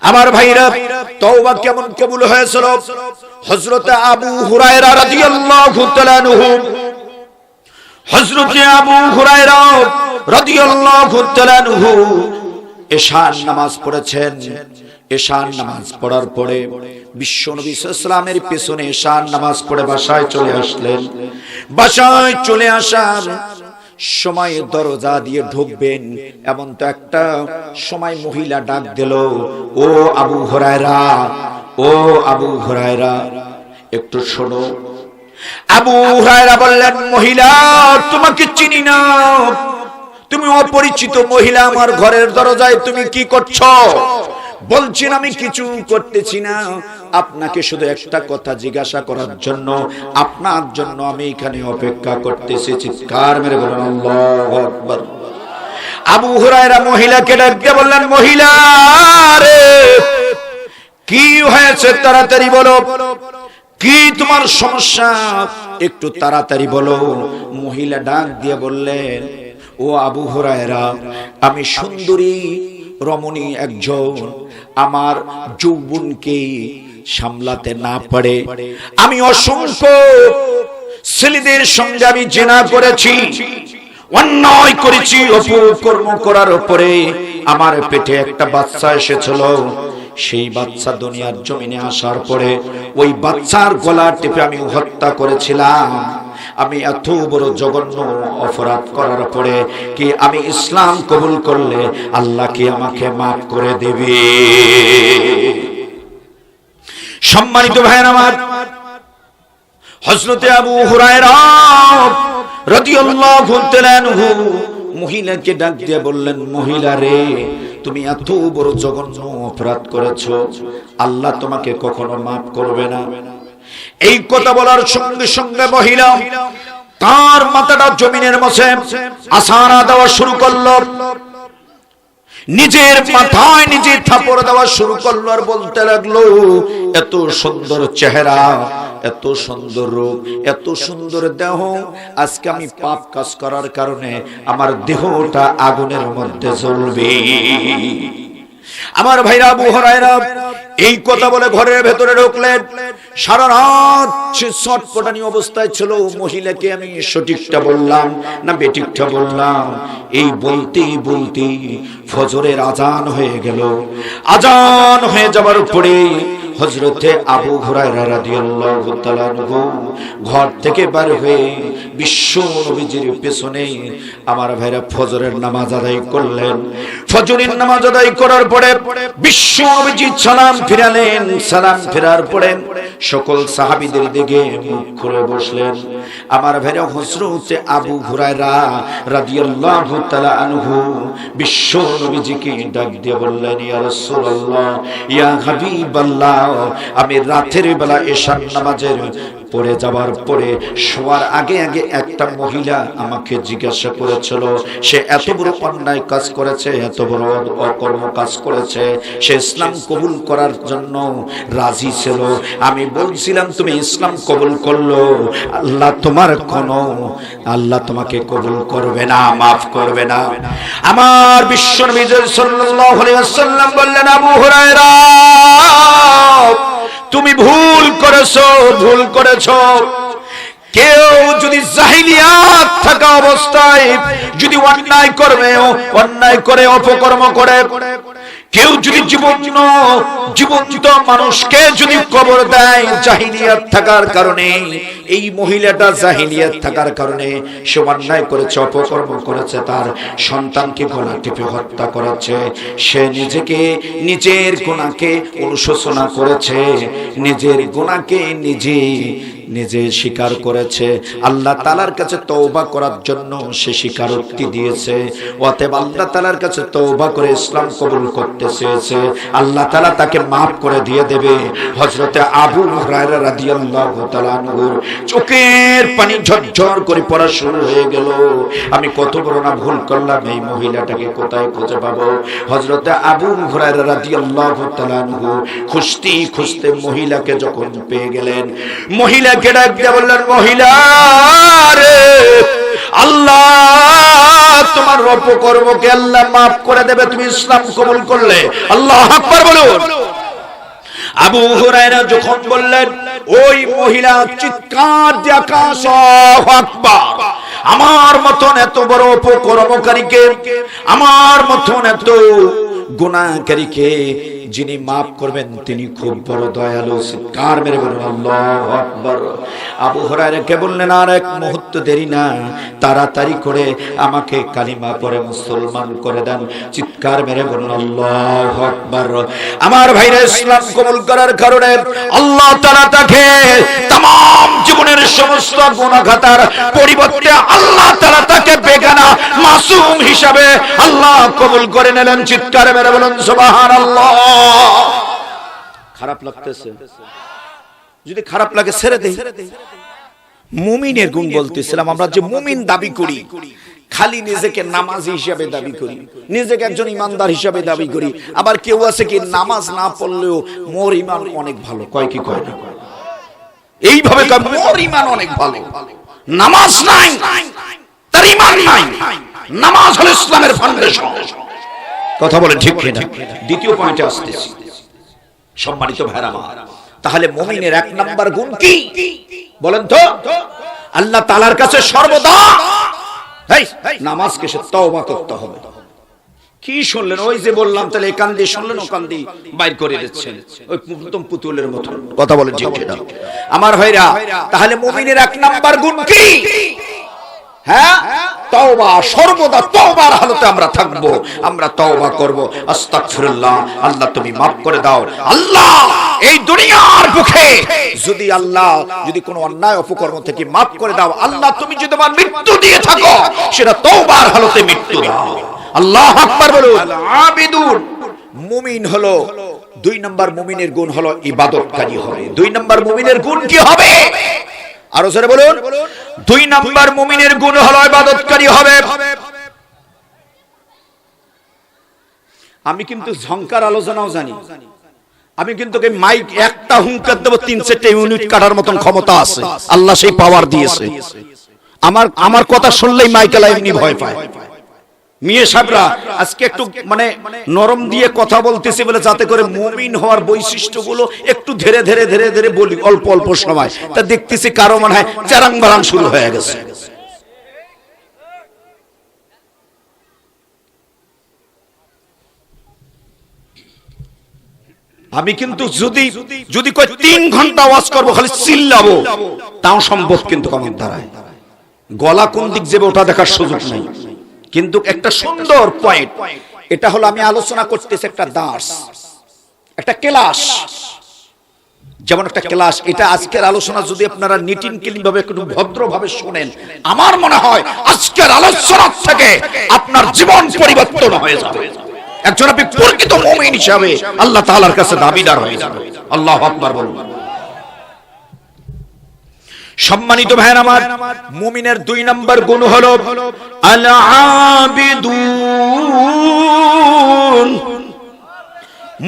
আমার ভাইরা, তওবা কেমন কবুল হয়েছিল? হযরত আবু হুরায়রা রাদিয়াল্লাহু তাআলা আনহু, হযরত আবু হুরায়রা রাদিয়াল্লাহু তাআলা আনহু এশার নামাজ পড়েছেন। এশার নামাজ পড়ার পরে বিশ্বনবী সাল্লাল্লাহু আলাইহি ওয়াসাল্লামের পেছনে এশার নামাজ পড়ে বাসায় চলে আসলেন। বাসায় চলে আসার সময় দরজা দিয়ে ঢুকবেন, এমন তো একটা সময় মহিলা ডাক দিল, ও আবু হুরায়রা, ও আবু হুরায়রা, একটু শোনো। আবু হুরায়রা বললেন, মহিলা, তোমাকে চিনি না, তুমি অপরিচিত মহিলা, আমার ঘরের দরজায় তুমি কি করছো? বলছেন, আমি কিছু করতেছি না, আপনাকে শুধু একটা কথা জিজ্ঞাসা করার জন্য, আপনার জন্য আমি এখানে অপেক্ষা করতেছি। চিৎকার মেরে বলেন আল্লাহু আকবার। আবু হুরায়রা মহিলাকে ডাক দিয়ে বললেন, মহিলা রে, কি হয়েছে? তাড়াতাড়ি বলো, কি তোমার সমস্যা? একটু তাড়াতাড়ি বলো। মহিলা ডাক দিয়ে বললেন, ও আবু হুরায়রা, আমি সুন্দরী রমণী একজন, আমার যৌবনকে সামলাতে না পারে আমি অসংখ্য ছেলেদের সঙ্গে আমি জিনা করেছি, অন্যায় করেছি, অপকর্ম করার পরে আমার পেটে একটা বাচ্চা এসেছিল। সেই বাচ্চা দুনিয়ার জমিনে আসার পরে ওই বাচ্চার গলা টিপে আমি হত্যা করেছিলাম। আমি এত বড় জঘন্য অপরাধ করার পরে কি আমি ইসলাম কবুল করলে আল্লাহ কি আমাকে মাফ করে দেবে? সম্মানিত ভাইরা আমার, হযরত আবু হুরায়রা রাদিয়াল্লাহু তাআলা আনহু মহিলাকে ডাক দিয়ে বললেন, মহিলা রে, তুমি এত বড় জঘন্য অপরাধ করেছো, আল্লাহ তোমাকে কখনো মাফ করবে না। এই কথা বলার সঙ্গে সঙ্গে মহিলা তার মাথাটা জমিনের মধ্যে আছাড়া দেওয়া শুরু করলো, নিজের মাথায় নিজে থাপড় দেওয়া শুরু করলো, আর বলতে লাগলো, এত সুন্দর চেহারা, এত সুন্দর রূপ, এত সুন্দর দেহ, আজকে আমি পাপ কাজ করার কারণে আমার দেহটা আগুনের মধ্যে জ্বলবে। আমার ভাইরা, আবু হুরায়রা এই কথা বলে ঘরের ভেতরে ঢুকলেন। সারা রাত সে ছটপটানি অবস্থায় ছিল, মহিলাকে আমি সঠিকটা বললাম না বেঠিকটা বললাম, এই বলতেই বলতেই ফজরের আজান হয়ে গেল। আজান হয়ে যাবার পরে হযরতে আবু হুরায়রা রাদিয়াল্লাহু তাআলা আনহু ঘর থেকে বের হয়ে বিশ্ব নবীজির পেছনে আমার ভাইরা ফজরের নামাজ আদায় করলেন। ফজরের নামাজ আদায় করার পরে বিশ্ব নবীজি সালাম ফিরালেন। সালাম ফেরার পরে সকল সাহাবীদের দিকে মুখ করে বসলেন। আমার ভাইরা, হযরতে আবু হুরায়রা রাদিয়াল্লাহু তাআলা আনহু বিশ্ব নবীজিকে ডাক দিয়ে বললেন, ইয়া রাসূলুল্লাহ, ইয়া হাবিবাল্লাহ, আমি রাতের বেলা এশার নামাজের পড়ে যাবার পরে শোয়ার আগে আগে একটা মহিলা আমাকে জিজ্ঞাসা করেছিল, সে এত বড় অন্যায় কাজ করেছে, এত বড় অকর্ম কাজ করেছে, সে ইসলাম কবুল করার জন্য রাজি ছিল। আমি বলছিলাম, তুমি ইসলাম কবুল করলো, আল্লাহ আল্লাহ তোমাকে কবুল করবে না, মাফ করবে না। আমার বিশ্বনবী সাল্লাল্লাহু আলাইহি ওয়াসাল্লাম বললেন, আবু হুরায়রা, তুমি ভুল করেছো, ভুল করেছো। কেউ যদি জাহিলিয়াত থাকা অবস্থায় যদি অন্যায় করে অপকর্ম করে, কেউ যদি জীবন্ত মানুষকে যদি কবর দেয় জাহিলিয়াত থাকার কারণে, এই মহিলাটা জাহিলিয়াত থাকার কারণে সে অন্যায় করেছে, অপকর্ম করেছে, তার সন্তানকে গলা টিপে হত্যা করেছে, সে নিজের গুনাহকে অনুশোচনা করেছে, নিজের গুনাহকে নিজে স্বীকার করেছে, আল্লাহ তাআলার কাছে তওবা করার জন্য সে স্বীকারোক্তি দিয়েছে। অতএব আল্লাহ তাআলার কাছে তওবা করে ইসলাম কবুল করতে চেয়েছে, আল্লাহ তাআলা তাকে মাফ করে দিয়ে দেবে। হযরতে আবু হুরায়রা রাদিয়াল্লাহু তাআলা আনহুর চোখের পানি ঝরঝর করে পড়া শুরু হয়ে গেল। আমি কত বড় না ভুল করলাম, এই মহিলাটাকে কোথায় খুঁজে পাবো? হযরতে আবু হুরায়রা রাদিয়াল্লাহু তাআলা আনহু খুঁজতে খুঁজতে মহিলাকে যখন পেয়ে গেলেন, মহিলাকে ডাক দিয়ে বললেন, মহিলা রে, আল্লাহ তোমার অপকর্মকে আল্লাহ মাফ করে দেবে তুমি ইসলাম কবুল করলে। আল্লাহু আকবার বলুন। আবু হুরায়রা যখন বললেন, ওই মহিলা চিৎকার দিয়ে আল্লাহু আকবার, আমার মতন এত বড় অপকর্মকারীকে, আমার মতন এত গুনাহকারীকে যিনি মাফ করবেন তিনি খুব বড় দয়ালু। চিৎকার মেরে বলুন আল্লাহু আকবার। আবু হুরায়রা বললেন, আর এক মুহূর্ত দেরি না, তাড়াতাড়ি করে আমাকে কালিমা পড়ে মুসলমান করে দেন। চিৎকার মেরে বলুন আল্লাহু আকবার। আমার ভাইরা, ইসলাম কবুল করার কারণে আল্লাহ তাআলা তাকে तमाम জীবনের সমস্ত গুনাহ খাতার পরিবর্তে আল্লাহ তাআলা তাকে বেগানা মাসুম হিসাবে আল্লাহ কবুল করে নিলেন। চিৎকার মেরে বলুন সুবহানাল্লাহ। খারাপ লাগতেছে? যদি খারাপ লাগে ছেড়ে দেই। মুমিনের গুণ বলতেছিলাম। আমরা যে মুমিন দাবি করি, খালি নিজেকে নামাজি হিসাবে দাবি করি, নিজেকে একজন ইমানদার হিসাবে দাবি করি। আবার কেউ আছে কি নামাজ না পড়লেও মোর ইমান অনেক ভালো, কয় কি কয় না? এইভাবে কয় মোর ইমান অনেক ভালো। নামাজ নাই, তার ইমান নাই। নামাজ হলো ইসলামের ফাউন্ডেশন। কথা বলেন ঠিক কিনা? দ্বিতীয় পয়েন্টে আসতেছি। সম্মানিত ভাইরা আমার, তাহলে মুমিনের এক নাম্বার গুণ কি বলেন তো? আল্লাহ তাআলার কাছে সর্বদা নামাজকে সে তওবা করতে হবে। কি শুনলেন? ওই যে বললাম, তাহলে এই কান দিয়ে শুনলেন, ও কান দিয়ে বাইর করে দিচ্ছেন, ওই প্রথম পুতুলের মতো। কথা বলেন ঠিক কিনা আমার ভাইরা? তাহলে মুমিনের এক নাম্বার গুণ কি? হ্যাঁ, তওবা। সর্বদা তওবার হালতে আমরা থাকবো, আমরা তওবা করব। আস্তাগফিরুল্লাহ, আল্লাহ তুমি maaf করে দাও। আল্লাহ এই দুনিয়ার বুকে যদি আল্লাহ যদি কোনো অন্যায় অপকর্ম থেকে maaf করে দাও, আল্লাহ তুমি যদি আমার মৃত্যু দিয়ে থাকো, সেটা তওবার হালতে মৃত্যু দাও। আল্লাহু আকবার বলুন। আবিদুন, মুমিন হলো দুই নাম্বার মুমিনের গুণ হলো ইবাদতকারী হবে। দুই নাম্বার মুমিনের গুণ কি হবে? আরো জোরে বলুন। দুই নাম্বার মুমিনের গুণ হলো ইবাদতকারী হবে। আমি কিন্তু ঝংকার আলোচনাও জানি। আমি কিন্তু মাইক একটা হুঙ্কার দেব 3-4 ইউনিট কাটার মতন ক্ষমতা আছে। আল্লাহ সেই পাওয়ার দিয়েছে। আমার কথা শুনলেই মাইকেল এমনি ভয় পায়। মিয়া সাহেবরা আজকে একটু মানে নরম দিয়ে কথা বলতেছি বলে, যাতে করে মুমিন হওয়ার বৈশিষ্ট্যগুলো একটু ধীরে ধীরে ধীরে ধীরে বলি, অল্প অল্প সময়। তা দেখতেছি কারো মনে হয় চারাং বারাং শুরু হয়ে গেছে। আমি কিন্তু যদি যদি কই 3 ঘন্টা ওয়াজ করব, খালি চিল্লাবো, তাও সম্ভব কিন্তু আমার দ্বারায়। গলা কোন দিক যাবে ওটা দেখার সুযোগ নেই। কিন্তু একটা সুন্দর পয়েন্ট, এটা হলো আমি আলোচনা করতেছি একটা দার্স, একটা ক্লাস, যেমন একটা ক্লাস। এটা আজকের আলোচনা যদি আপনারা নিটিন ক্লিন ভাবে একটু ভদ্রভাবে শুনেন, আমার মনে হয় আজকের আলোচনা থেকে আপনার জীবন পরিবর্তন হয়ে যাবে। একজন আপনি প্রকৃত মুমিন হিসাবে আল্লাহ তাআলার কাছে দাবিদার হয়ে যাবে। আল্লাহু আকবার বলুন। সম্মানিত ভাইরা আমার, মুমিনের 2 নাম্বার গুণ হলো আল আবিদুন।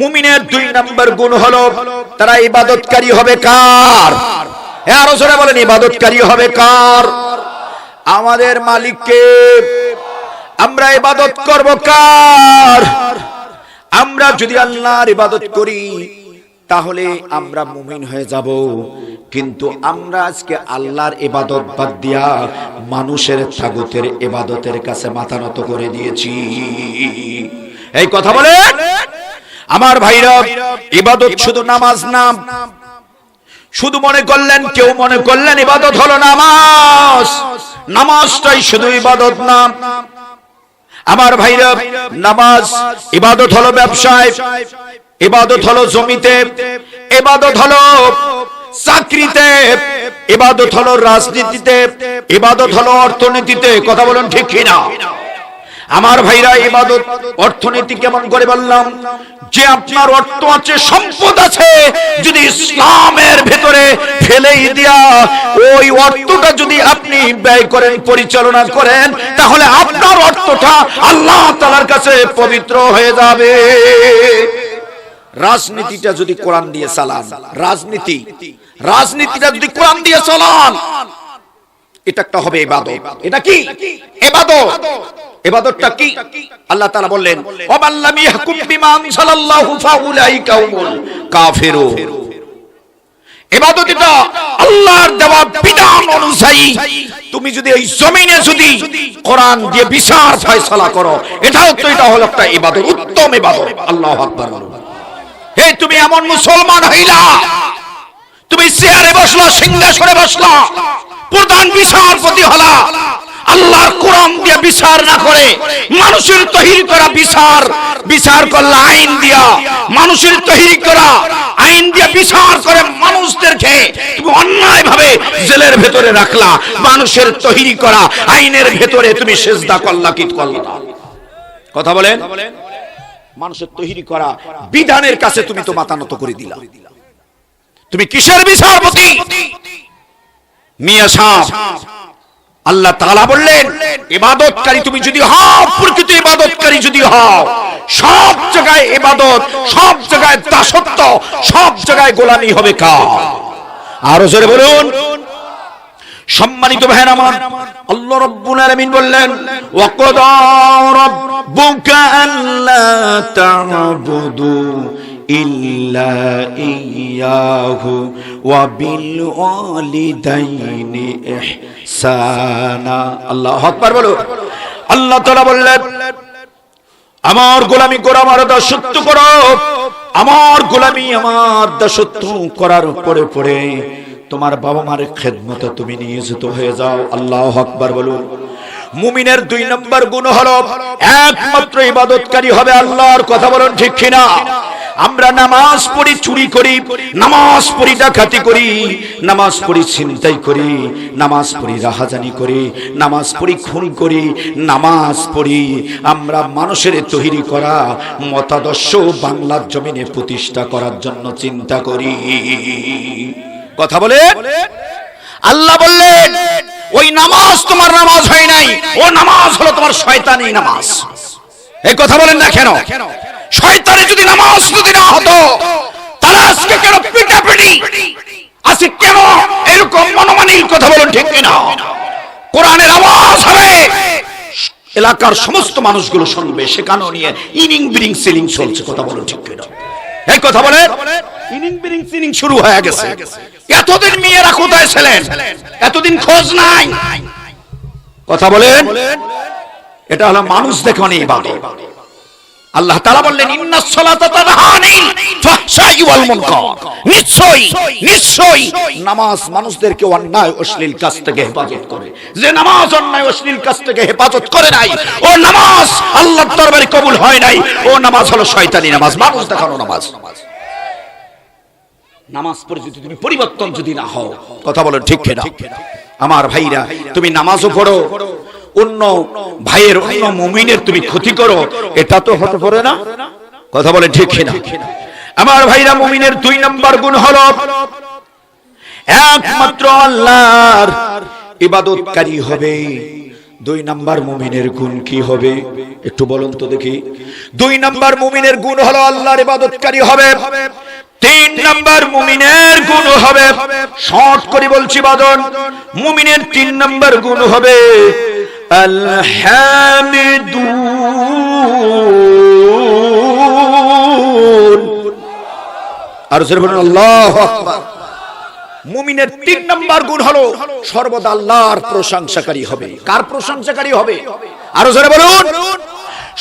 মুমিনের 2 নাম্বার গুণ হলো তারা ইবাদতকারী হবে। কার? হ্যাঁ, আরো জোরে বলেন, ইবাদতকারী হবে কার? আমাদের মালিককে। আমরা ইবাদত করব কার? আমরা যদি আল্লাহর ইবাদত করি তাহলে আমরা মুমিন হয়ে যাব। কিন্তু আমরা আজকে আল্লাহর ইবাদত বাদ দিয়া মানুষের তাগুতের ইবাদতের কাছে মাথা নত করে দিয়েছি। এই কথা বলেন আমার ভাইরা। ইবাদত শুধু নামাজ না। শুধু মনে করলেন, কেউ মনে করলেন ইবাদত হলো নামাজ। নামাজটাই শুধু ইবাদত না আমার ভাইরা। নামাজ ইবাদত হলো ব্যবসায়, ইবাদত হলো জমিতে, ইবাদত হলো চাকরিতে, ইবাদত হলো রাজনীতিতে, ইবাদত হলো অর্থনীতিতে। কথা বলেন ঠিক কিনা আমার ভাইরা? ইবাদত অর্থনীতি কেমন করে বললাম? যে আপনার অর্থ আছে, সম্পদ আছে, যদি ইসলামের ভেতরে ফেলেই দিয়া ওই অর্থটা যদি আপনি ব্যয় করেন, পরিচালনা করেন, তাহলে আপনার অর্থটা আল্লাহ তাআলার কাছে পবিত্র হয়ে যাবে। রাজনীতিটা যদি কোরআন দিয়ে চালান, রাজনীতিটা যদি কোরআন দিয়ে চালান, এটা একটা হবে ইবাদত। এটা কি ইবাদত? ইবাদতটা কি? আল্লাহ তাআলা বললেন ওয়াল্লামি ইয়াহকুম বিমা আনজালাল্লাহু ফাউলাইকা হুমুল কাফিরুন। ইবাদত এটা আল্লাহর দেওয়া বিধান অনুযায়ী তুমি যদি এই জমিনে যদি কোরআন দিয়ে বিচার ফয়সালা করো, এটাও তো এটা হলো একটা ইবাদত, উত্তম ইবাদত। আল্লাহু আকবার। হে তুমি এমন মুসলমান হইলা, তুমি চেয়ারে বসলা, সিংহাসনে বসলা, প্রধান বিচারপতি হলা, আল্লাহর কোরআন দিয়ে বিচার না করে মানুষের তৈরি করা বিচার করলা আইন দিয়া, মানুষের তৈরি করা আইন দিয়ে বিচার করে মানুষদেরকে তুমি অন্যায় ভাবে জেলের ভেতরে রাখলা, মানুষের তৈরি করা আইনের ভেতরে তুমি সিজদা করলা কি করলা না? কথা বলেন। মানুষের তৈরি করা বিধানের কাছে তুমি তো মাথা নত করে দিলা। তুমি কিসের বিচারপতি? মিয়া সাহেব, আল্লাহ তাআলা বললেন ইবাদতকারী তুমি যদি হও, প্রকৃত ইবাদতকারী যদি হও, সব জায়গায় ইবাদত, সব জায়গায় দাসত্ব, সব জায়গায় গোলামি হবে কার? আরো জোরে বলুন। সম্মানিত ভাইরা আমার, আল্লাহ রাব্বুল আলামিন বললেন ওয়াকাদা রাব্বুকা আল্লা তা'বুদু ইল্লা ইয়াহু ওয়া বিল ওয়ালিদাইনি ইহসানা। আল্লাহু আকবার বলো। আল্লাহ তাআলা বললেন আমার গোলামি করো, আমার দাসত্ব করো, আমার গোলামি আমার দাসত্ব করার পরে পরে তোমার বাবা মার খেদমতে তুমি নিয়োজিত হয়ে যাও। আল্লাহু আকবার বলুন। মুমিনের 2 নম্বর গুণ হলো একমাত্র ইবাদতকারী হবে আল্লাহর। কথা বলুন ঠিক কিনা? আমরা নামাজ পড়ি চুরি করি, নামাজ পড়ি ডাকাতি করি, নামাজ পড়ি ছিনতাই করি, নামাজ পড়ি রাহাজানি করি, নামাজ পড়ি খুন করি, নামাজ পড়ি আমরা মানুষের তৈরি করা মতাদর্শ বাংলার জমিনে প্রতিষ্ঠা করার জন্য চিন্তা করি। কথা বলে আল্লাহ বললেন ওই নামাজ তোমার নামাজ হয় নাই, ও নামাজ হলো তোমার শয়তানি নামাজ। এই কথা বলেন না কেন? শয়তানে যদি নামাজ যদি না হতো তাহলে আজকে কেন পিটাপিটি, আজকে কেন এরকম মনোমানির? কথা বলুন ঠিক কিনা? কোরআনের আওয়াজ হবে, এলাকার সমস্ত মানুষগুলো শুনবে, সেখানেও নিয়ে ইনিং বিরিং সিলিং চলছে। কথা বলুন ঠিক কিনা? এই কথা বলে ইনিং বিরিং সিলিং শুরু হয়ে গেছে। এতদিন মেয়েরা কোথায় ছিলেন? এতদিন খোঁজ নাই। কথা বলেন। এটা হলো মানুষ দেখানি ইবাদত। আল্লাহ তাআলা বললেন ইন্নাস সালাতা তানহা আনিল ফাহশাই ওয়াল মুনকার। নিশ্চয়ই নামাজ মানুষদেরকে অন্যায় অশ্লীল কাজ থেকে হেফাজত করে। যে নামাজ অন্যায় অশ্লীল কাজ থেকে হেফাজত করে নাই, ও নামাজ আল্লাহর দরবারে কবুল হয় নাই, ও নামাজ হলো শয়তানি নামাজ, মানুষ দেখানো নামাজ। নামাজ পড়ে যদি তুমি পরিবর্তন যদি না হও, কথা বলো ঠিক কিনা? আমার ভাইরা, তুমি নামাজও পড়ো, অন্য ভাইয়ের অন্য মুমিনের তুমি ক্ষতি করো, এটা তো হতে পারে না। কথা বলে ঠিক কিনা? আমার ভাইরা, মুমিনের 2 নম্বর গুণ হলো একমাত্র আল্লাহর ইবাদতকারী হবে। 2 নম্বর মুমিনের গুণ কি হবে একটু বলুন তো দেখি? 2 নম্বর মুমিনের গুণ হলো আল্লাহর ইবাদতকারী হবে। 3 নম্বর মুমিনের গুণ হবে, শর্ট করে বলছি বাদন, মুমিনের 3 নম্বর গুণ হবে আল হামিদুন। আর জোরে বলুন আল্লাহু আকবার। মুমিনের 3 নম্বর গুণ হলো সর্বদা আল্লাহর প্রশংসাকারী হবে। কার প্রশংসাকারী হবে? আর জোরে বলুন।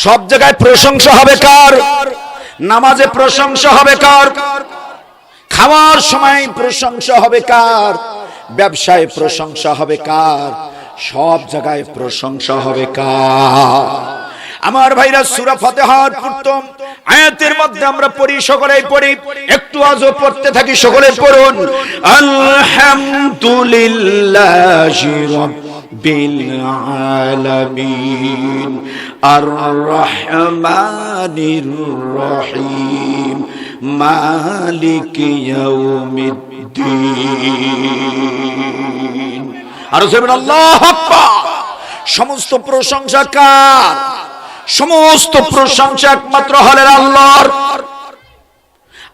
সব জায়গায় প্রশংসা হবে কার? নামাজে প্রশংসা হবে কার? খাওয়ার সময় প্রশংসা হবে কার? ব্যবসায় প্রশংসা হবে কার? সব জায়গায় প্রশংসা হবে কার? আমার ভাইরা, সূরা ফাতিহার প্রথম আয়াতের মধ্যে আমরা পড়ি, সকলেই পড়ি, একটু আজও পড়তে থাকি, সকলে পড়ুন আলহামদুলিল্লাহি রাব্বিল আলামিন আর রহমানির রহিম মালিক ইয়াউমিদ্দিন। আর আল্লাহু আকবার। সমস্ত প্রশংসা কার? সমস্ত প্রশংসা একমাত্র হলেন আল্লাহর।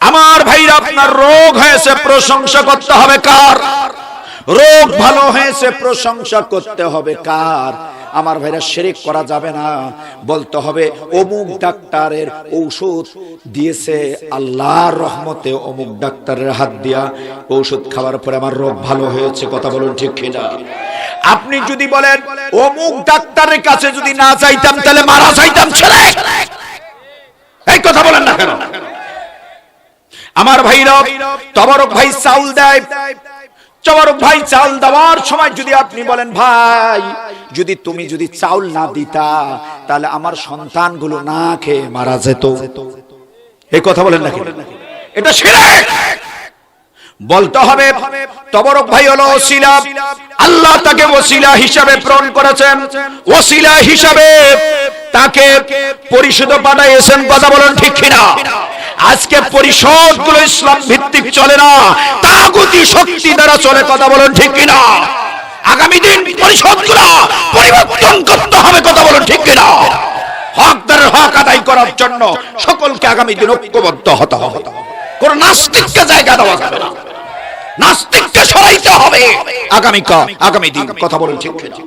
আমার ভাইরা, আপনার রোগ হয়েছে, প্রশংসা করতে হবে কার? রোগ ভালো হয়েছে প্রশংসা করতে হবে কার? আমার ভাইরা, শিরক করা যাবে না, বলতে হবে অমুক ডাক্তারের ঔষধ দিয়েছে আল্লাহর রহমতে, অমুক ডাক্তারের হাত দিয়া ঔষধ খাওয়ার পরে আমার রোগ ভালো হয়েছে। কথা বলুন ঠিক কিনা? আপনি যদি বলেন অমুক ডাক্তারের কাছে যদি না যাইতাম তাহলে মারা যাইতাম ছেলে, এই কথা বলেন না কেন? আমার ভাইরা, তবরক ভাই চাউল দেয়, তবরক ভাই চাউল দেওয়ার সময় যদি আপনি বলেন ভাই যদি তুমি যদি চাউল না দিতা তাহলে আমার সন্তানগুলো না খেয়ে মারা যেত, এই কথা বলেন না কেন? এটা শিরক। বলতে হবে তবরক ভাই হলো ওসিলা, আল্লাহ তাকে ওসিলা হিসাবে প্রেরণ করেছেন, ওসিলা হিসাবে তাকে পরিষদ পাঠাইছেন। কথা বলেন ঠিক কিনা? আজকে পরিষদগুলো ইসলাম ভিত্তিক চলে না, তাগুতি শক্তি দ্বারা চলে। কথা বলেন ঠিক কিনা? আগামী দিন পরিষদগুলো পরিবর্তন করতে হবে। কথা বলেন ঠিক কিনা? হকদারের হক আদায় করার জন্য সকলকে আগামী দিন ঐক্যবদ্ধ হতে হবে। কোন নাস্তিককে জায়গা দেওয়া যাবে না, নাস্তিককে সরাইতে হবে আগামী দিন। কথা বলেন ঠিক কিনা?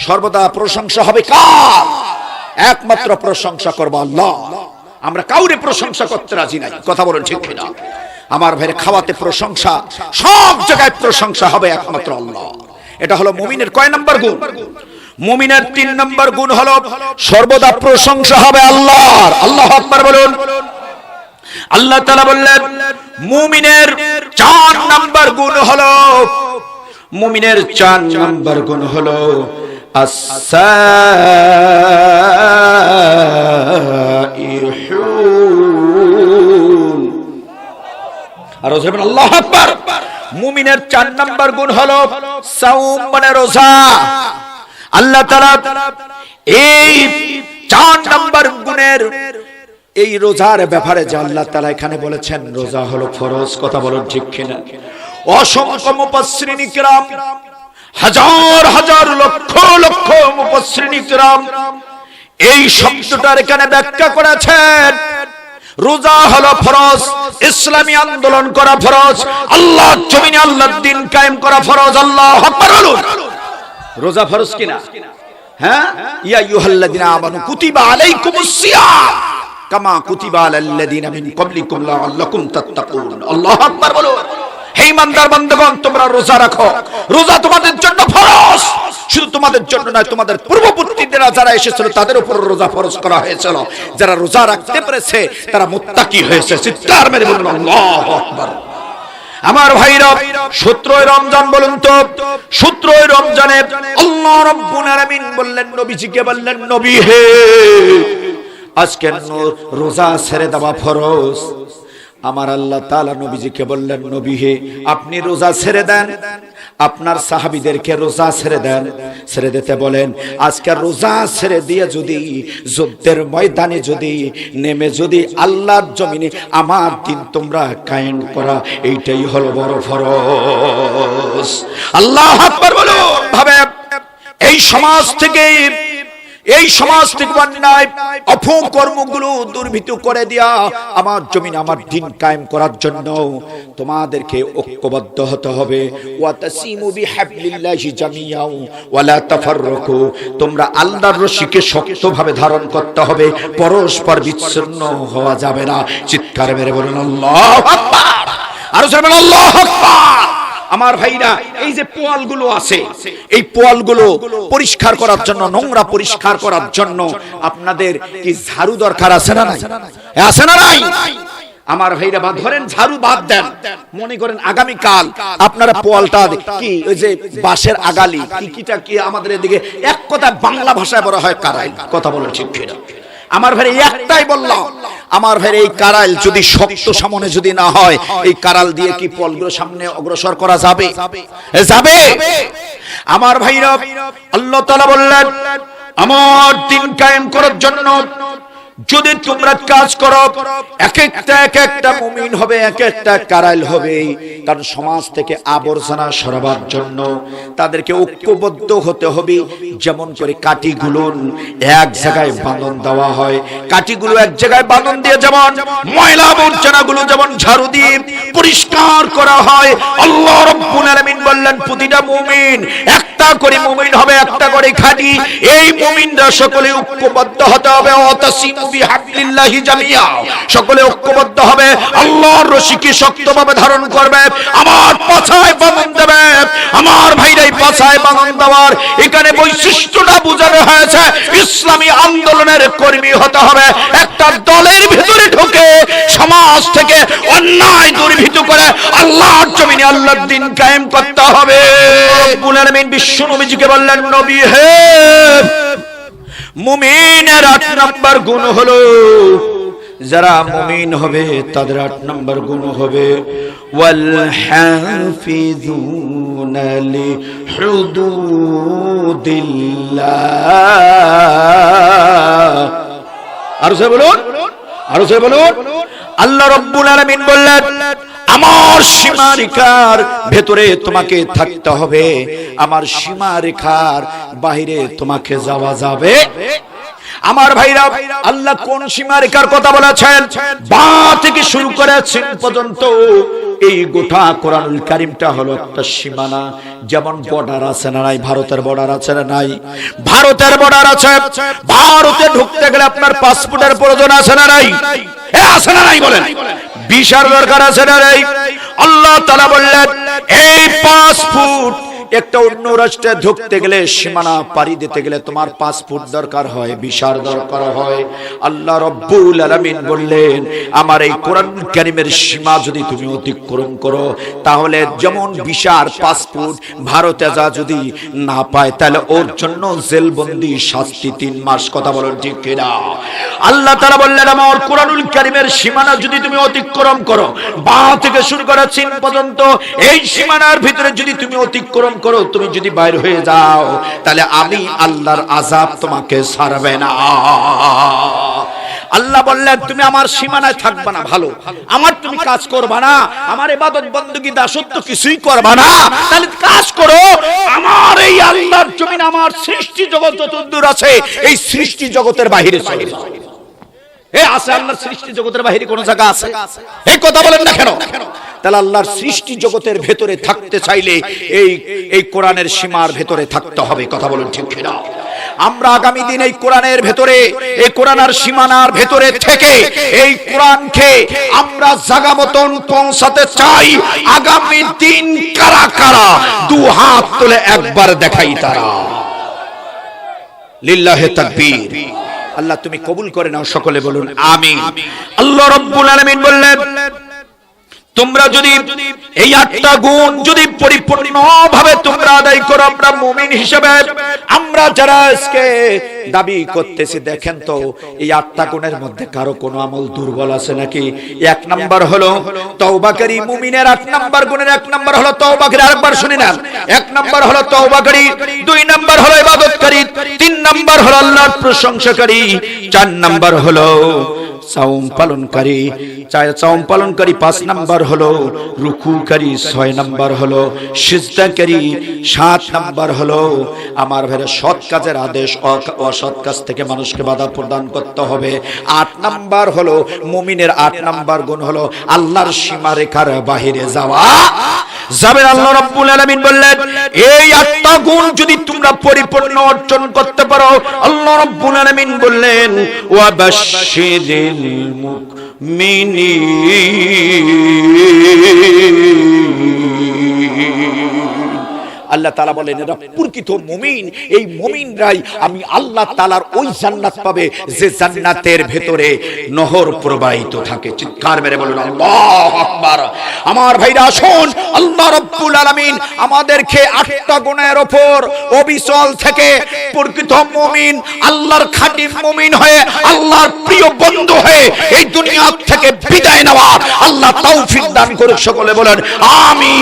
সর্বদা প্রশংসা হবে কার? একমাত্র প্রশংসা করব আল্লাহ। আমরা কাউরে প্রশংসা করতে রাজি নাই। কথা বলেন ঠিক কিনা? আমার ভাইয়ের খাওয়াতে প্রশংসা, সব জায়গায় প্রশংসা হবে একমাত্র আল্লাহ। এটা হলো মুমিনের কয় নাম্বার গুণ? মুমিনের 3 নম্বর গুণ হলো সর্বদা প্রশংসা হবে আল্লাহর। আল্লাহু আকবার বলুন। আল্লাহ তাআলা বললেন মুমিনের 4 নম্বর গুণ হলো, মুমিনের 4 নম্বর গুণ হলো আস-সাইহুন। আর বলবেন আল্লাহু আকবার। মুমিনের 4 নম্বর গুণ হলো সাওম মানে রোজা। আল্লাহ তাআলা এই 4 নম্বর গুণের এই রোজার ব্যাপারে যে আল্লাহ তাআলা এখানে বলেছেন রোজা হলো ফরজ। কথা বলুন ঠিক কিনা? অসংখ্য মুফাসসিরিন কিরাম, হাজার হাজার লক্ষ লক্ষ মুফাসসিরিন কিরাম এই শব্দটার এখানে ব্যাখ্যা করেছেন রোজা হলো ফরজ, ইসলামী আন্দোলন করা ফরজ, আল্লাহর জমিনে আল্লাহর দ্বীন কায়েম করা ফরজ। আল্লাহু আকবার বলুন। রোজা ফরজ কিনা? হ্যাঁ, ইয়া আইয়ুহাল্লাযিনা আমানু কুতিবা আলাইকুমুস সিয়াম কামা কুতিবা আলাল্লাযিনা মিন ক্বাবলিকুম লাআল্লাকুম তাত্তাকুন। আল্লাহু আকবার বলুন। হে ইমানদার বান্দাগণ, তোমরা রোজা রাখো। রোজা তোমাদের জন্য ফরজ, শুধু তোমাদের জন্য নয়, তোমাদের পূর্ববর্তীরা যারা এসেছিল তাদের উপর রোজা ফরজ করা হয়েছিল। যারা রোজা রাখতে পেরেছে তারা মুত্তাকি হয়েছে। চিৎকার মেরে বলুন আল্লাহু আকবার। আমার ভাইরা, 17 রমজান বলুন তো, 17 রমজানে আল্লাহ রাব্বুল আলামিন বললেন নবীজিকে, বললেন নবী হে, আজকে রোজা ছেড়ে দেওয়া ফরজ। আমার আল্লাহ তাআলা নবীজিকে বললেন নবী হে, আপনি রোজা ছেড়ে দেন, আপনার সাহাবীদেরকে রোজা ছেড়ে দেন। ছেড়ে দিতে বলেন। আজকে রোজা ছেড়ে দিয়ে যদি যুদ্ধের ময়দানে যদি নেমে যদি আল্লাহর জমিনে আমার দিন তোমরা কায়েম করা, এইটাই হলো বড় ফরজ। আল্লাহু আকবার বলুন। ভাবে এই সমাজ থেকে অন্যায় অপকর্মগুলো দুর্বৃত্ত করে দিয়া আমার জমিন আমার দিন কায়েম করার জন্য তোমাদেরকে ঐক্যবদ্ধ হতে হবে। ওয়াতাসিমু বিহাবলিল্লাহি জামিআন ওয়া লা তাফাররাকু, তোমরা আল্লাহর রশিকে শক্তভাবে ধারণ করতে হবে, পরস্পর বিচ্ছিন্ন হওয়া যাবে না। চিৎকার মেরে বলুন আল্লাহু আকবার। আর জোরে বলুন আল্লাহু আকবার। আমার ভাইরা, এই যে পোয়ালগুলো আছে, এই পোয়ালগুলো পরিষ্কার করার জন্য, নোংরা পরিষ্কার করার জন্য আপনাদের কি ঝাড়ু দরকার আছে না নাই? আছে না নাই? আমার ভাইরা, বা ধরেন ঝাড়ু বাদ দেন, মনে করেন আগামী কাল আপনারা পোয়ালটা কি ওই যে বাঁশের আগালি কিটা কি আমাদের এদিকে এক কথা বাংলা ভাষায় বলা হয় কারাইল। কথা বলেন ঠিক কিনা? আমার ভাই একটাই বললাম, আমার ভাই এই কারাল যদি শক্ত সামনে যদি না হয়, এই কারাল দিয়ে কি পোয়ালগুলো সামনে অগ্রসর করা যাবে? যাবে। আমার ভাইরা, আল্লাহ তাআলা বললেন আমার দিন কায়েম করার জন্য যদি তোমরা কাজ করো, এক একটা মুমিন হবে, এক একটা কারাইল হবে। কারণ সমাজ থেকে আবর্জনা সরাবার জন্য তাদেরকে ঐক্যবদ্ধ হতে হবে। যেমন করে কাঠিগুলো এক জায়গায় বাঁধন দেওয়া হয়, কাঠিগুলো এক জায়গায় বাঁধন দিয়ে যেমন ময়লা আবর্জনাগুলো যেমন ঝাড়ু দিয়ে পরিষ্কার করা হয়, আল্লাহ রাব্বুল আলামিন বললেন প্রতিটা মুমিন একটা করে মুমিন হবে, একটা করে কাঠি। এই মুমিনরা সকলে ঐক্যবদ্ধ হতে হবে। ওয়াতাসিমু বিহাবলিল্লাহি জামিয়া, সকলে ঐক্যবদ্ধ হবে, আল্লাহর রশিকে শক্তভাবে ধারণ করবে, আমার পাছায় বাঁধন দেবে। আমার ভাইরাই পাছায় বাঁধন দেওয়ার এখানে বৈশিষ্ট্যটা বোঝানো হয়েছে। ইসলামী আন্দোলনের কর্মী হতে হবে, একটা দলের ভিতরে ঢুকে সমাজ থেকে অন্যায় দুর্বৃত্ত করে আল্লাহর জমিনে আল্লাহর দ্বীন কায়েম করতে হবে। রব্বুল আলামিন বিশ্ব নবীজিকে বললেন, নবী হে, মুমিনের 8 নম্বর গুণ হলো, যারা মুমিন হবে তাদের 8 নম্বর গুণ হবে ওয়াল হাফিজুনা লিহুদুদিল্লাহ। আর সে বলুন, আর সে বলুন। আল্লাহ রাব্বুল আলামিন বললেন, আমার সীমারেখার ভেতরে তোমাকে থাকতে হবে, আমার সীমারেখার বাইরে তোমাকে যাওয়া যাবে। আমার ভাইরা, আল্লাহ কোন সীমারেখার কথা বলেছেন? বা থেকে শুরু করে সিন পর্যন্ত এই গোটা কোরআনুল কারীমটা হলো একটা সীমানা। যেমন বর্ডার আছে না নাই? ভারতের বর্ডার আছে না নাই? ভারতের বর্ডার আছে। ভারতে ঢুকতে গেলে আপনার পাসপোর্টের প্রয়োজন আছে না নাই? আছে না নাই বলেন? ভিসার দরকার আছে না নাই? আল্লাহ তাআলা বললেন, এই পাসপোর্ট একটা অন্য রাষ্ট্রে ঢুকতে গেলে, সীমানা পাড়ি দিতে গেলে তোমার পাসপোর্ট দরকার হয়, ভিসার দরকার হয়। আল্লাহ রাব্বুল আলামিন বললেন, আমার এই কোরআনুল কারীমের সীমা যদি তুমি অতিক্রম করো, তাহলে যেমন ভিসার পাসপোর্ট ভারতে যা যদি না পায়, তাহলে ওর জন্য জেলবন্দি, শাস্তি 3 মাস। কথা বলেন ঠিক কিনা? আল্লাহ তাআলা বললেন, আমার কোরআনুল কারীমের সীমানা যদি তুমি অতিক্রম করো, বা থেকে শুরু করে চীন পর্যন্ত, এই সীমানার ভিতরে যদি তুমি অতিক্রম করো, তুমি যদি বাইরে হয়ে যাও, তাহলে আমি আল্লাহর আযাব তোমাকে ছাড়বে না। আল্লাহ বললেন, তুমি আমার সীমানায় থাকবে না, ভালো, আমার তুমি কাজ করবে না, আমার ইবাদত বندگی দাসত্ব কিছুই করবে না, তাহলে কাজ করো আমার এই আল্লাহর জমিন, আমার সৃষ্টি জগৎ যতদূর আছে, এই সৃষ্টি জগতের বাইরে চলে যাও। এ আছে আল্লাহর সৃষ্টি জগতের বাইরে কোন জায়গা আছে? এই কথা বলেন না কেন? তাহলে আল্লাহর সৃষ্টি জগতের ভেতরে থাকতে চাইলে এই কোরআনের সীমার ভেতরে থাকতে হবে। কথা বলুন ঠিক কিনা? আমরা আগামী দিন এই কোরআনের ভেতরে, এই কোরআনের সীমানার ভেতরে থেকে এই কোরআনকে আমরা জায়গা মতন পৌঁছাতে চাই। আগামী দিন কারা কারা 2 হাত তুলে একবার দেখাই তারা। লিল্লাহি তাকবীর। আল্লাহ তুমি কবুল করে নাও, সকলে বলুন আমিন। আল্লাহ রাব্বুল আলামিন বললেন, তোমরা যদি এই 8টা গুণ যদি পরিপূর্ণভাবে তোমরা আদায় করো, আমরা মুমিন হিসেবে আমরা যারা আজকে দাবি করতেছি, দেখেন তো এই 8টা গুণের মধ্যে কারো কোনো আমল দুর্বল আছে নাকি? 1 নাম্বার হলো তওবাকারী মুমিনের 8 নাম্বার গুণের 1 নাম্বার হলো তওবাকারী। আরেকবার শুনে নেন, 1 নাম্বার হলো তওবাকারী, 2 নাম্বার হলো ইবাদতকারী, 3 নাম্বার হলো আল্লাহর প্রশংসাকারী, 4 নাম্বার হলো সাওম পালনকারী, 5 নাম্বার হলো রুকুকারী, 6 নাম্বার হলো সিজদাকারী, 7 নাম্বার হলো আমার ভাইরা সৎ কাজের আদেশ, অসৎ কাজ থেকে মানুষকে বাধা প্রদান করতে হবে। 8 নাম্বার হলো মুমিনের 8 নাম্বার গুণ হলো আল্লাহর সীমারেখার বাইরে যাওয়া যাবে। আল্লাহ রাব্বুল আলামিন বললেন, এই 8টা গুণ যদি তোমরা পরিপূর্ণ অর্জন করতে পারো, আল্লাহ রাব্বুল আলামিন বললেন, ওয়া বাশশিরিল মুমিনিন। আল্লাহ তাআলা বলেন, এরা প্রকৃত মুমিন। এই মুমিনরাই আমি আল্লাহ তাআলার ওই জান্নাত পাবে যে জান্নাতের ভেতরে নহর প্রবাহিত থাকে। চিৎকার মেরে বলুন আল্লাহু আকবার। আমার ভাইরা আসুন, আল্লাহ রাব্বুল আলামিন আমাদেরকে 8টা গুণের উপর অবিচল থেকে প্রকৃত মুমিন, আল্লাহর খাঁটি মুমিন হয়ে, আল্লাহর প্রিয় বন্ধু হয়ে এই দুনিয়া থেকে বিদায় নেওয়ার আল্লাহ তৌফিক দান করুক। সকলে বলেন আমিন।